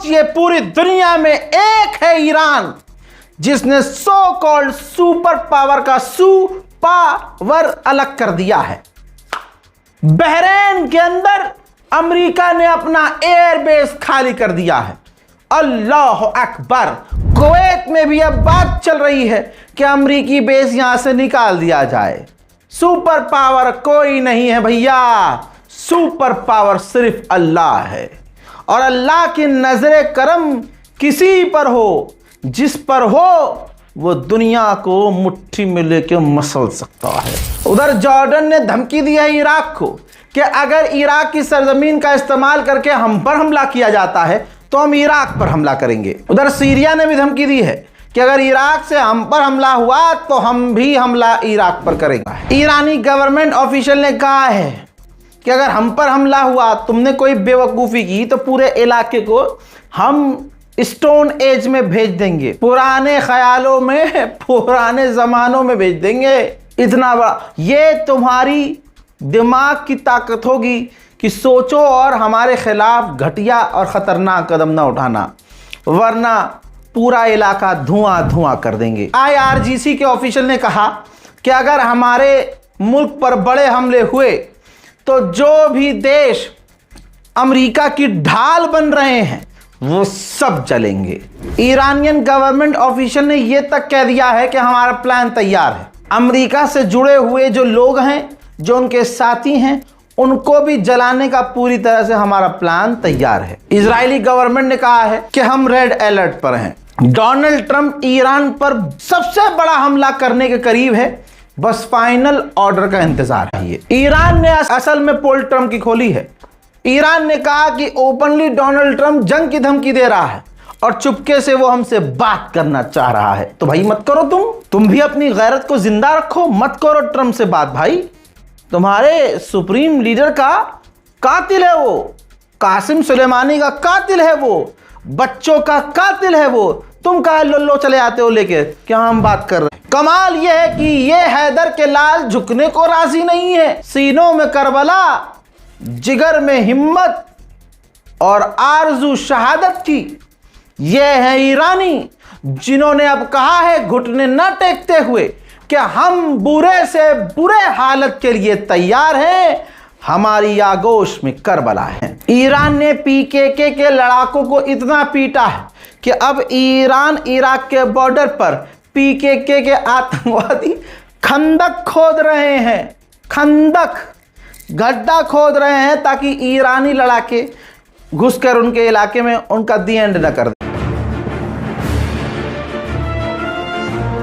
सोचिए, पूरी दुनिया में एक है ईरान जिसने सो कॉल्ड सुपर पावर का सुपावर अलग कर दिया है। बहरीन के अंदर अमेरिका ने अपना एयरबेस खाली कर दिया है। अल्लाह अकबर। कुवैत में भी अब बात चल रही है कि अमेरिकी बेस यहां से निकाल दिया जाए। सुपर पावर कोई नहीं है भैया, सुपर पावर सिर्फ अल्लाह है। और अल्लाह की नजरे करम किसी पर हो, जिस पर हो वो दुनिया को मुट्ठी में लेके मसल सकता है। उधर जॉर्डन ने धमकी दी है इराक को कि अगर इराक की सरजमीन का इस्तेमाल करके हम पर हमला किया जाता है तो हम इराक पर हमला करेंगे। उधर सीरिया ने भी धमकी दी है कि अगर इराक से हम पर हमला हुआ तो हम भी हमला इराक पर करेंगे। ईरानी गवर्नमेंट ऑफिशियल ने कहा है कि अगर हम पर हमला हुआ, तुमने कोई बेवकूफ़ी की, तो पूरे इलाके को हम स्टोन एज में भेज देंगे, पुराने ख्यालों में, पुराने ज़मानों में भेज देंगे। इतना बड़ा ये तुम्हारी दिमाग की ताकत होगी कि सोचो और हमारे खिलाफ घटिया और ख़तरनाक कदम ना उठाना, वरना पूरा इलाका धुआं धुआं कर देंगे। IRGC के ऑफिशियल ने कहा कि अगर हमारे मुल्क पर बड़े हमले हुए तो जो भी देश अमेरिका की ढाल बन रहे हैं वो सब जलेंगे। ईरानियन गवर्नमेंट ऑफिशियल ने यह तक कह दिया है कि हमारा प्लान तैयार है। अमेरिका से जुड़े हुए जो लोग हैं, जो उनके साथी हैं, उनको भी जलाने का पूरी तरह से हमारा प्लान तैयार है। इजरायली गवर्नमेंट ने कहा है कि हम रेड अलर्ट पर हैं। डोनाल्ड ट्रंप ईरान पर सबसे बड़ा हमला करने के करीब है, बस फाइनल ऑर्डर का इंतजार है। ईरान ने असल में पोल ट्रंप की खोली है। ईरान ने कहा कि ओपनली डोनाल्ड ट्रंप जंग की धमकी दे रहा है और चुपके से वो हमसे बात करना चाह रहा है। तो भाई मत करो, तुम भी अपनी गैरत को जिंदा रखो, मत करो ट्रंप से बात। भाई तुम्हारे सुप्रीम लीडर का कातिल है वो, कासिम सुलेमानी का कातिल है वो, बच्चों का कातिल है वो। तुम कहा लोलो चले आते हो लेके, क्या हम बात कर रहे हैं। कमाल यह है कि ये हैदर के लाल झुकने को राजी नहीं है। सीनों में करबला, जिगर में हिम्मत और आरजू शहादत की। ये है ईरानी जिन्होंने अब कहा है घुटने न टेकते हुए कि हम बुरे से बुरे हालत के लिए तैयार हैं, हमारी आगोश में करबला है। ईरान ने PKK के लड़ाकों को इतना पीटा है कि अब ईरान इराक के बॉर्डर पर PKK के आतंकवादी खंदक खोद रहे हैं, खंदक गड्ढा खोद रहे हैं ताकि ईरानी लड़ाके घुसकर उनके इलाके में उनका दी एंड न कर दे।